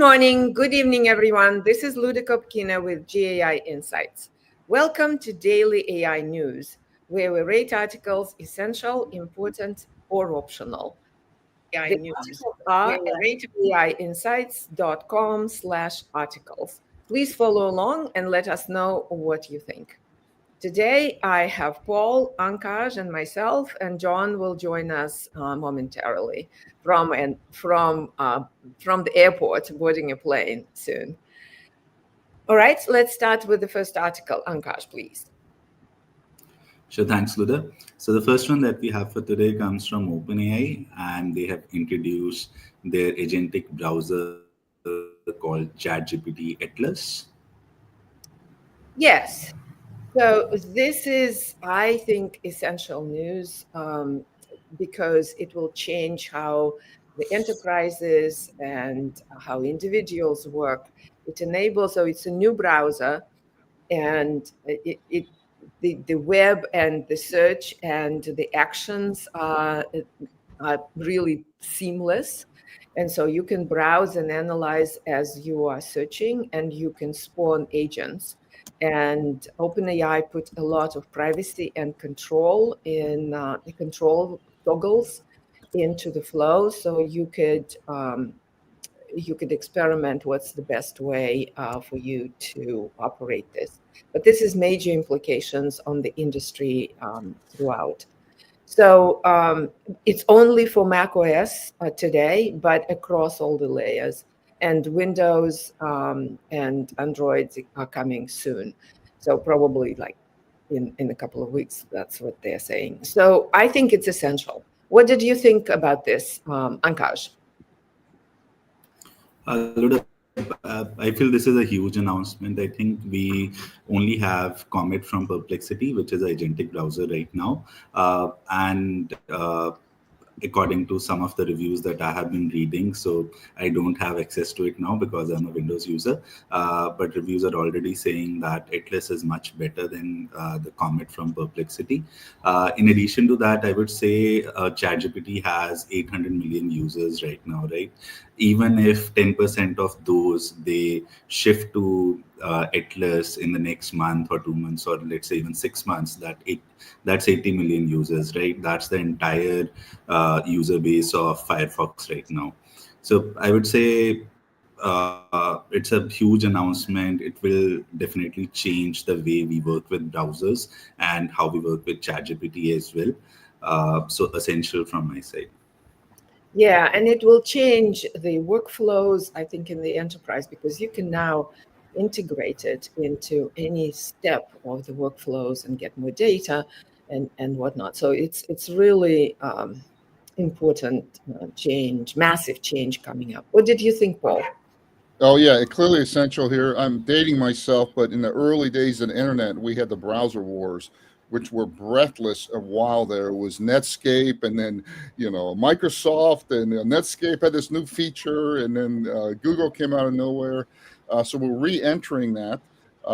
morning, good evening, everyone. This is Luda Kopkina with GAI Insights. Welcome to Daily AI News, where we rate articles essential, important, or optional. The articles are at aiinsights.com/articles. Please follow along and let us know what you think. Today, I have Paul, Ankaj, and myself, and John will join us momentarily from the airport, boarding a plane soon. All right, let's start with the first article. Ankaj, please. Sure, thanks, Luda. So the first one that we have for today comes from OpenAI, and they have introduced their agentic browser called ChatGPT Atlas. Yes. So this is, I think, essential news because it will change how the enterprises and how individuals work. It enables, so it's a new browser, and the web and the search and the actions are really seamless. And so you can browse and analyze as you are searching, and you can spawn agents. And OpenAI put a lot of privacy and control in the control toggles into the flow, so you could experiment what's the best way for you to operate this. But this has major implications on the industry throughout. So it's only for macOS today, but across all the layers. And Windows and Android are coming soon. So probably like in a couple of weeks, that's what they're saying. So I think it's essential. What did you think about this, Ankaj? Luda, I feel this is a huge announcement. I think we only have Comet from Perplexity, which is an agentic browser right now. And according to some of the reviews that I have been reading, so I don't have access to it now because I'm a Windows user, but reviews are already saying that Atlas is much better than the Comet from Perplexity. In addition to that, I would say ChatGPT has 800 million users right now, right? Even if 10% of those, they shift to Atlas in the next month or 2 months, or let's say even 6 months, that's 80 million users, right? That's the entire user base of Firefox right now. So I would say it's a huge announcement. It will definitely change the way we work with browsers and how we work with ChatGPT as well. So essential from my side. Yeah, and it will change the workflows, I think, in the enterprise, because you can now integrate it into any step of the workflows and get more data and whatnot. So it's really important change, massive change coming up. What did you think, Paul? Oh, yeah, it clearly essential here. I'm dating myself, but in the early days of the internet, we had the browser wars, which were breathless a while there. It was Netscape, and then, Microsoft, and Netscape had this new feature, and then Google came out of nowhere. So we're re-entering that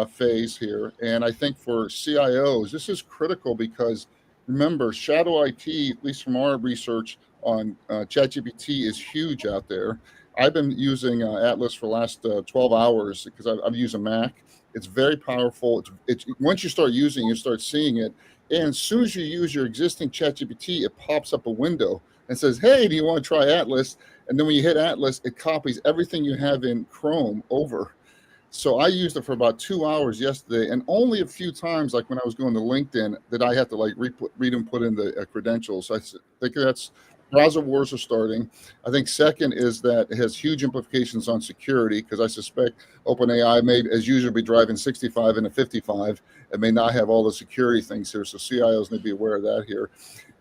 phase here. And I think for CIOs, this is critical because, remember, shadow IT, at least from our research on ChatGPT, is huge out there. I've been using Atlas for the last 12 hours because I've used a Mac. It's very powerful. It's once you start using it, you start seeing it. And as soon as you use your existing ChatGPT, it pops up a window and says, hey, do you want to try Atlas? And then when you hit Atlas, it copies everything you have in Chrome over. So I used it for about 2 hours yesterday, and only a few times, like when I was going to LinkedIn, did I have to like read and put in the credentials. So I think that's browser wars are starting. I think second is that it has huge implications on security, because I suspect OpenAI may, as usual, be driving 65 and a 55 and may not have all the security things here. So CIOs need to be aware of that here.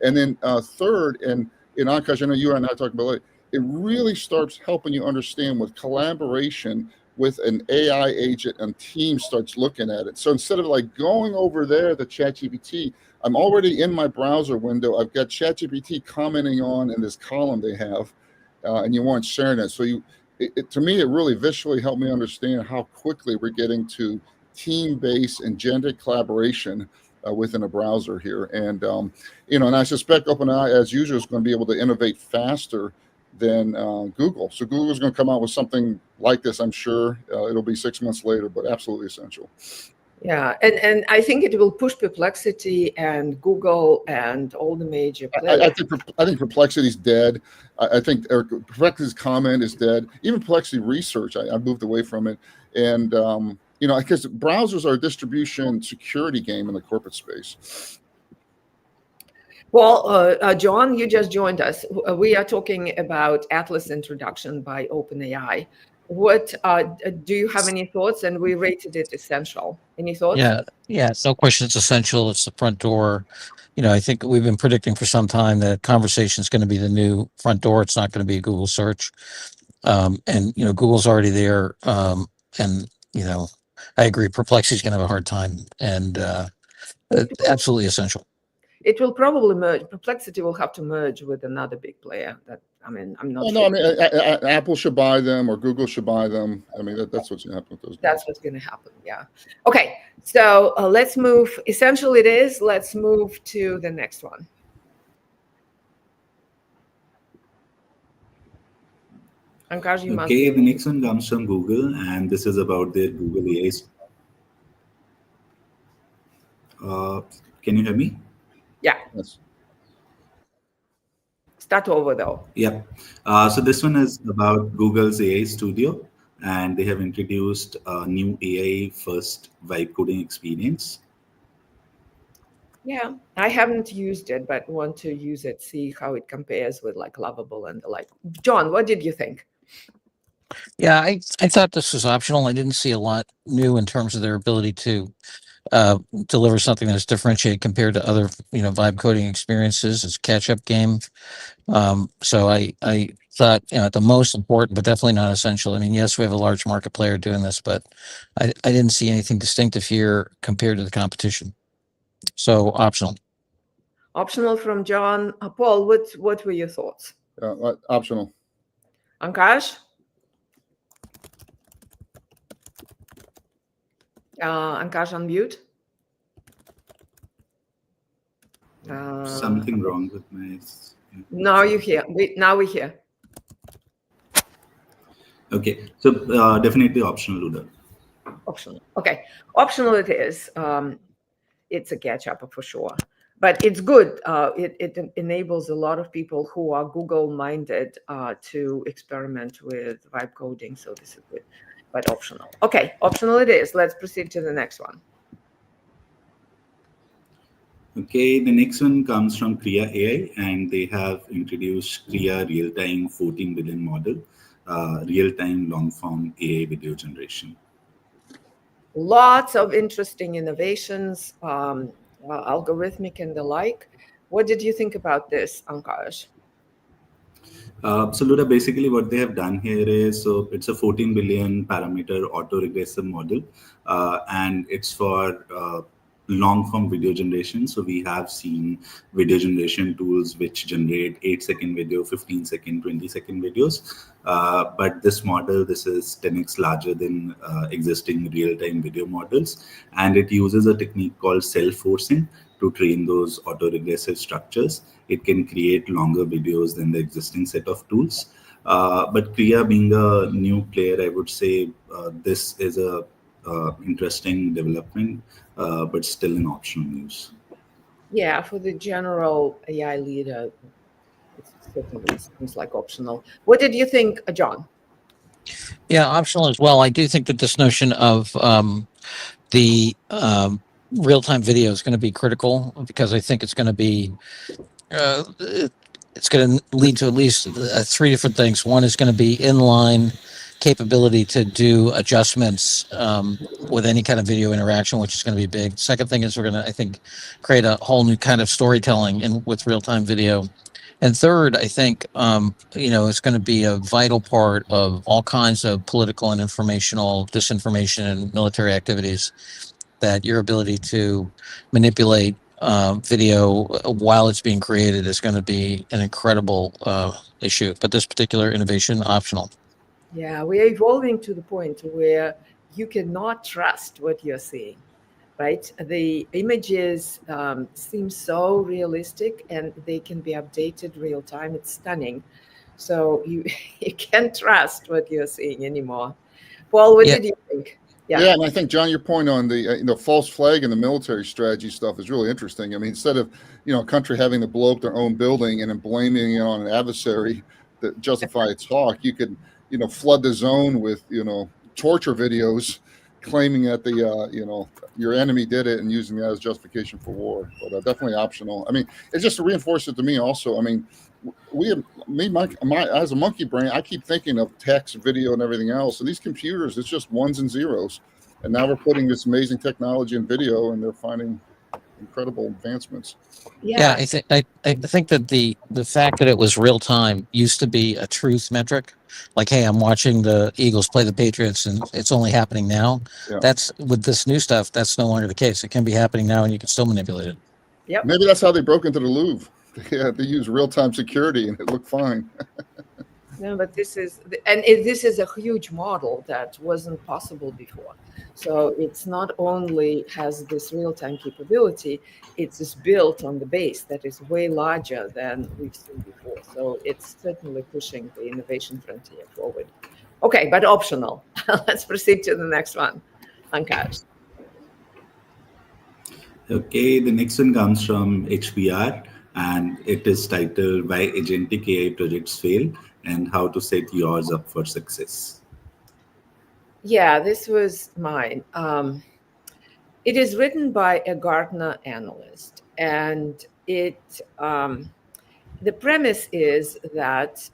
And then third, and in Akash, I know you and I talked about it, it really starts helping you understand with collaboration with an AI agent and team starts looking at it. So instead of like going over there, the ChatGPT, I'm already in my browser window. I've got ChatGPT commenting on in this column they have, and you want sharing it. So to me, it really visually helped me understand how quickly we're getting to team-based and gender collaboration within a browser here. And, and I suspect OpenAI, as usual, is going to be able to innovate faster than Google. So Google's going to come out with something like this, I'm sure. It'll be 6 months later, but absolutely essential. Yeah, and I think it will push Perplexity and Google and all the major players. I think Perplexity's dead. I think Perplexity's comment is dead. Even Perplexity Research, I moved away from it. And, because browsers are a distribution security game in the corporate space. Well, John, you just joined us. We are talking about Atlas introduction by OpenAI. What do you have any thoughts? And we rated it essential. Any thoughts? Yeah. It's no question it's essential. It's the front door. I think we've been predicting for some time that conversation is going to be the new front door. It's not going to be a Google search. And Google's already there. And I agree. Perplexity is going to have a hard time, and absolutely essential. It will probably merge. Perplexity will have to merge with another big player. I'm not sure. Apple should buy them or Google should buy them. That's what's going to happen with those guys. That's what's going to happen. Yeah. Okay. So let's move. Essential it is. Let's move to the next one. Ankash, you must. Okay, the next one comes from Google, and this is about their Google AI. Can you hear me? Yeah. Yes. Start over though. Yeah. So this one is about Google's AI Studio, and they have introduced a new AI first vibe coding experience. Yeah, I haven't used it, but want to use it, see how it compares with like Lovable and the like. John, what did you think? Yeah, I thought this was optional. I didn't see a lot new in terms of their ability to deliver something that's differentiated compared to other, vibe coding experiences. It's a catch-up game. So I thought, at the most important, but definitely not essential. Yes, we have a large market player doing this, but I didn't see anything distinctive here compared to the competition. So optional. Optional from John. Paul, what were your thoughts? Optional. Ankash? Ankash, unmute. Something wrong with my... Now you're here. Now we're here. Okay, so definitely optional, Luda. Optional. Okay, optional it is. It's a catch-up for sure. But it's good. It enables a lot of people who are Google-minded to experiment with vibe coding. So this is good, but optional. Okay, optional it is. Let's proceed to the next one. Okay, the next one comes from Kriya AI, and they have introduced Kriya real-time 14 billion model, real-time long-form AI video generation. Lots of interesting innovations, algorithmic and the like. What did you think about this, Ankash? So Luda, basically what they have done here is, so it's a 14 billion parameter autoregressive model, and it's for long-form video generation. So we have seen video generation tools which generate 8-second video, 15-second, 20-second videos. But this model, this is 10x larger than existing real-time video models. And it uses a technique called self-forcing to train those autoregressive structures. It can create longer videos than the existing set of tools. But Kriya being a new player, I would say this is a interesting development, but still in optional use. Yeah, for the general AI leader, it certainly seems like optional. What did you think, John? Yeah, optional as well. I do think that this notion of the real-time video is going to be critical, because I think it's going to be it's going to lead to at least 3 different things. One is going to be inline capability to do adjustments with any kind of video interaction, which is going to be big. Second thing is we're going to, I think, create a whole new kind of storytelling with real-time video. And third, I think, it's going to be a vital part of all kinds of political and informational disinformation and military activities, that your ability to manipulate video while it's being created is going to be an incredible issue. But this particular innovation, optional. Yeah, we are evolving to the point where you cannot trust what you're seeing, right? The images seem so realistic, and they can be updated real time. It's stunning. So you you can't trust what you're seeing anymore. Paul, what Yeah. did you think? Yeah, and I think, John, your point on the false flag and the military strategy stuff is really interesting. I mean, instead of a country having to blow up their own building and then blaming it on an adversary to justify its talk, you could flood the zone with torture videos claiming that your enemy did it and using that as justification for war. But definitely optional. I mean, it's just to reinforce it to me also. I mean, as a monkey brain, I keep thinking of text, video, and everything else. And these computers, it's just ones and zeros. And now we're putting this amazing technology in video, and they're finding incredible advancements. Yeah, I think that the fact that it was real time used to be a truth metric. Like, hey, I'm watching the Eagles play the Patriots, and it's only happening now. Yeah. That's with this new stuff. That's no longer the case. It can be happening now, and you can still manipulate it. Yep. Maybe that's how they broke into the Louvre. They use real time security, and it looked fine. No, but this is a huge model that wasn't possible before. So it's not only has this real-time capability, it's built on the base that is way larger than we've seen before. So it's certainly pushing the innovation frontier forward. Okay, but optional. Let's proceed to the next one. Ankash. Okay, the next one comes from HBR, and it is titled Why Agentic AI Projects Fail and How to Set Yours Up for Success. Yeah, this was mine. It is written by a Gartner analyst, and the premise is that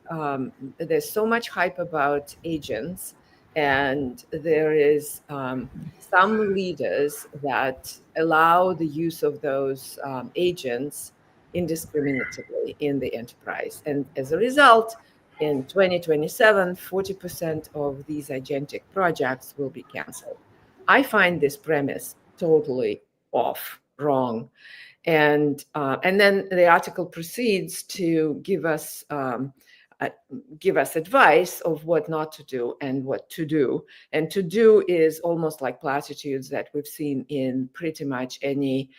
there's so much hype about agents, and there is some leaders that allow the use of those agents indiscriminately in the enterprise. And as a result, in 2027, 40% of these agentic projects will be canceled. I find this premise totally off, wrong. And then the article proceeds to give us advice of what not to do and what to do. And to do is almost like platitudes that we've seen in pretty much any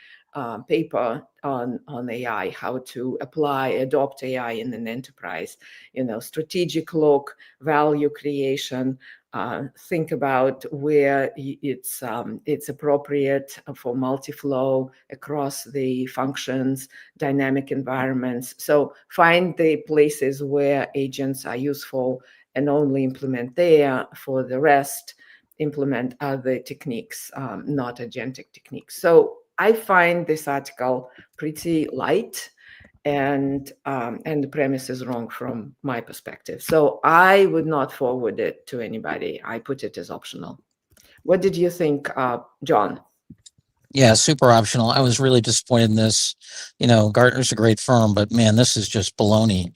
paper on AI, how to adopt AI in an enterprise. Strategic look, value creation. Think about where it's appropriate for multi-flow across the functions, dynamic environments. So find the places where agents are useful and only implement there. For the rest, implement other techniques, not agentic techniques. So I find this article pretty light, and the premise is wrong from my perspective. So I would not forward it to anybody. I put it as optional. What did you think, John? Yeah, super optional. I was really disappointed in this. Gartner's a great firm, but man, this is just baloney.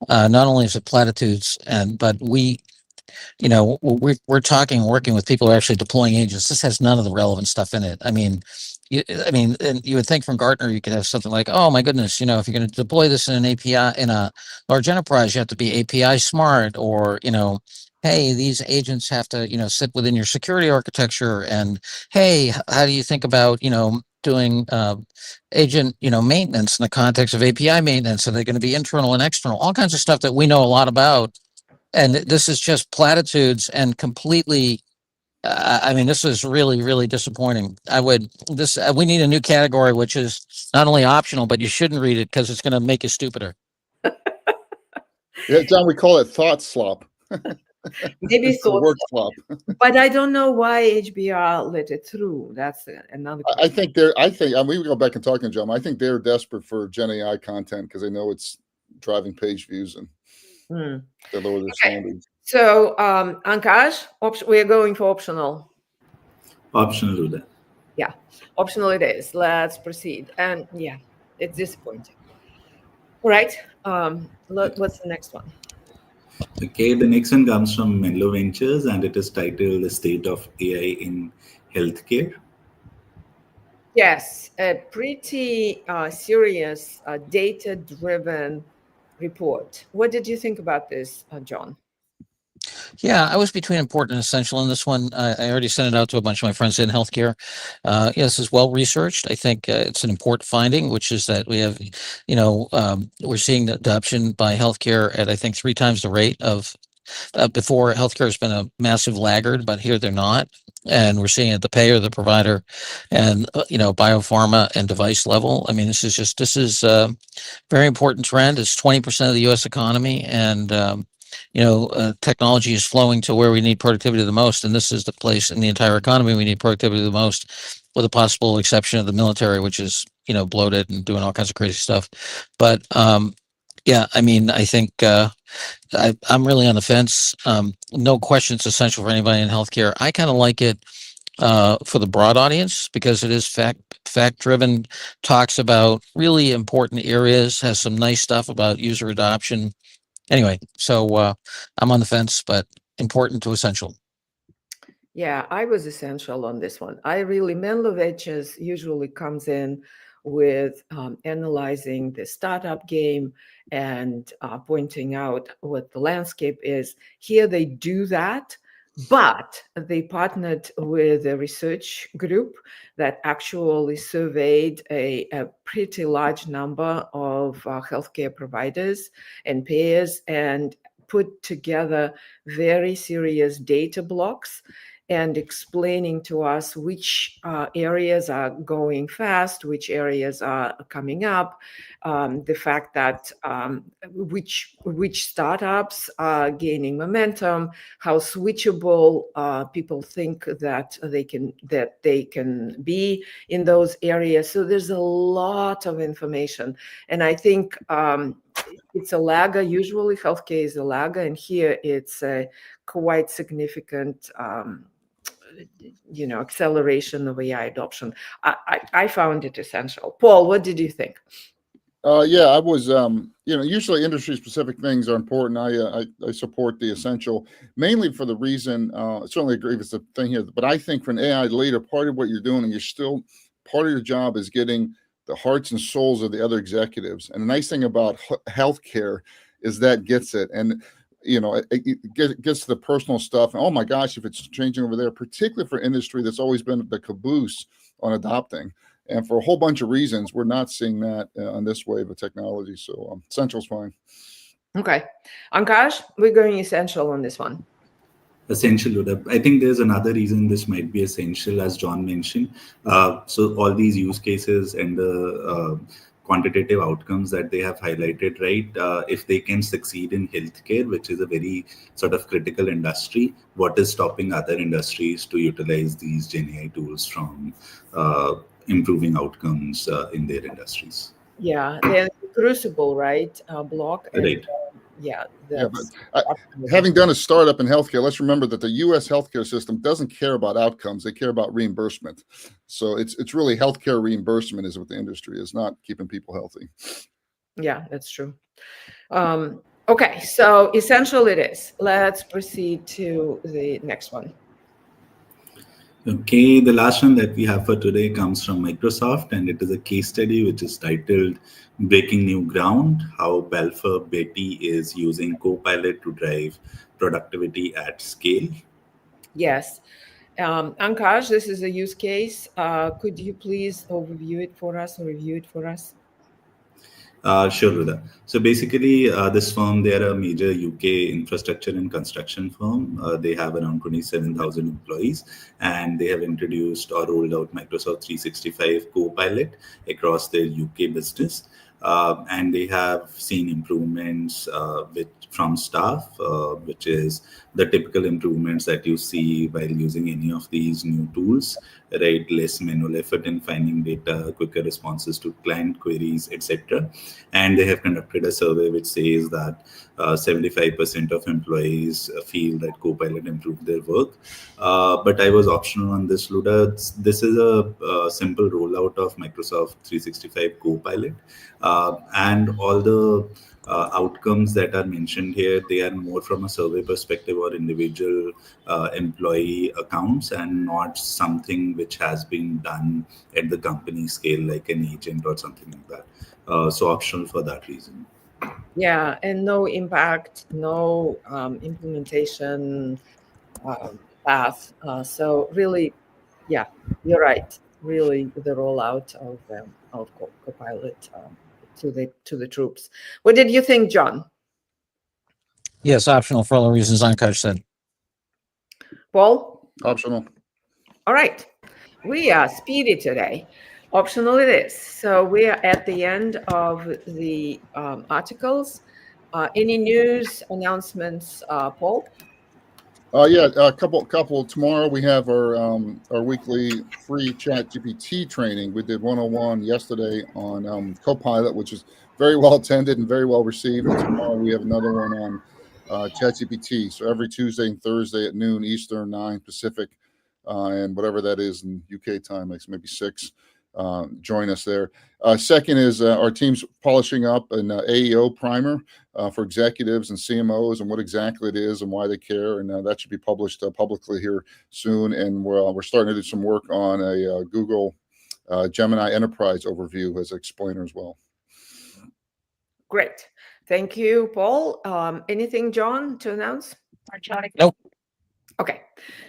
Not only is it platitudes, but we're working with people who are actually deploying agents. This has none of the relevant stuff in it. I mean, and you would think from Gartner, you could have something like, oh my goodness, if you're going to deploy this in an API, in a large enterprise, you have to be API smart, or, hey, these agents have to, sit within your security architecture. And hey, how do you think about, doing agent, maintenance in the context of API maintenance? Are they going to be internal and external? All kinds of stuff that we know a lot about. And this is just platitudes and completely. This is really, really disappointing. We need a new category, which is not only optional, but you shouldn't read it because it's going to make you stupider. Yeah, John, we call it thought slop. Maybe thought word slop. But I don't know why HBR let it through. That's another question. We go back and talk to John. I think they're desperate for GenAI content because they know it's driving page views and they lower their standards. So, Ankash, we're going for optional. Optional, Ruda. Yeah, optional it is. Let's proceed. And yeah, it's disappointing. All right. What's the next one? Okay, the next one comes from Menlo Ventures, and it is titled The State of AI in Healthcare. Yes, a pretty serious data-driven report. What did you think about this, John? Yeah, I was between important and essential in this one. I already sent it out to a bunch of my friends in healthcare. Yeah, this is well researched. I think it's an important finding, which is that we have, we're seeing the adoption by healthcare at I think 3 times the rate of before. Healthcare has been a massive laggard, but here they're not. And we're seeing it at the payer, the provider, and biopharma and device level. I mean, this is a very important trend. It's 20% of the U.S. economy, and technology is flowing to where we need productivity the most, and this is the place in the entire economy we need productivity the most, with a possible exception of the military, which is bloated and doing all kinds of crazy stuff. But yeah, I mean, I think I'm really on the fence. No question, it's essential for anybody in healthcare. I kind of like it for the broad audience because it is fact driven, talks about really important areas, has some nice stuff about user adoption. Anyway, so I'm on the fence, but important to essential. Yeah, I was essential on this one. Menloveches usually comes in with analyzing the startup game and pointing out what the landscape is. Here they do that, but they partnered with a research group that actually surveyed a pretty large number of healthcare providers and payers and put together very serious data blocks and explaining to us which areas are going fast, which areas are coming up, the fact that which startups are gaining momentum, how switchable people think that they can be in those areas. So there's a lot of information, and I think it's a lagger. Usually, healthcare is a lagger, and here it's a quite significant acceleration of AI adoption. I found it essential. Paul, what did you think? Yeah, I was, usually industry specific things are important. I support the essential mainly for the reason, I certainly agree with the thing here, but I think for an AI leader, part of what you're doing, and you're still, part of your job is getting the hearts and souls of the other executives. And the nice thing about healthcare is that gets it. And, it gets to the personal stuff. And oh my gosh, if it's changing over there, particularly for industry that's always been the caboose on adopting. And for a whole bunch of reasons, we're not seeing that on this wave of technology. So essential's fine. Okay. Ankash, we're going essential on this one. Essential. I think there's another reason this might be essential, as John mentioned. So all these use cases and the quantitative outcomes that they have highlighted, right? If they can succeed in healthcare, which is a very sort of critical industry, what is stopping other industries to utilize these GenAI tools from improving outcomes in their industries? Yeah, they're crucible, right? Block. And, right. Yeah. But having done a startup in healthcare, let's remember that the U.S. healthcare system doesn't care about outcomes; they care about reimbursement. So it's really healthcare reimbursement is what the industry is, not keeping people healthy. Yeah, that's true. Okay, so essential it is. Let's proceed to the next one. Okay, the last one that we have for today comes from Microsoft, and it is a case study which is titled Breaking New Ground, How Balfour Beatty is Using Copilot to Drive Productivity at Scale. Yes. Ankash, this is a use case. Could you please overview it for us or review it for us? Sure, Ruda. So basically, this firm, they are a major UK infrastructure and construction firm. They have around 27,000 employees, and they have introduced or rolled out Microsoft 365 Copilot across their UK business. And they have seen improvements from staff, which is the typical improvements that you see while using any of these new tools, right? Less manual effort in finding data, quicker responses to client queries, etc. And they have conducted a survey which says that 75% of employees feel that Copilot improved their work. But I was optional on this, Luda. This is a simple rollout of Microsoft 365 Copilot. And all the outcomes that are mentioned here, they are more from a survey perspective or individual employee accounts, and not something which has been done at the company scale like an agent or something like that. So optional for that reason. Yeah, and no impact, no implementation path. So really, yeah, you're right. Really, the rollout of Copilot to the troops. What did you think, John? Yes, optional for all the reasons Ankush said. Paul? Optional. All right. We are speedy today. Optional it is. So we are at the end of the articles. Any news announcements, Paul? Yeah, a couple. Tomorrow we have our weekly free ChatGPT training. We did 101 yesterday on Copilot, which is very well attended and very well received. And tomorrow we have another one on ChatGPT. So every Tuesday and Thursday at noon Eastern, 9 Pacific, and whatever that is in UK time, makes maybe 6. Join us there. Second is our team's polishing up an AEO primer for executives and CMOs and what exactly it is and why they care. And that should be published publicly here soon. And we're starting to do some work on a Google Gemini Enterprise overview as an explainer as well. Great. Thank you, Paul. Anything, John, to announce? Nope. Okay.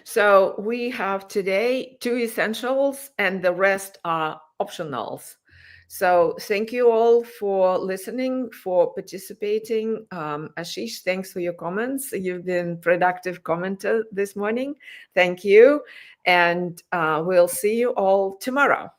So we have today 2 essentials and the rest are optionals. So thank you all for listening, for participating. Ashish, thanks for your comments. You've been productive commenter this morning. Thank you. And we'll see you all tomorrow.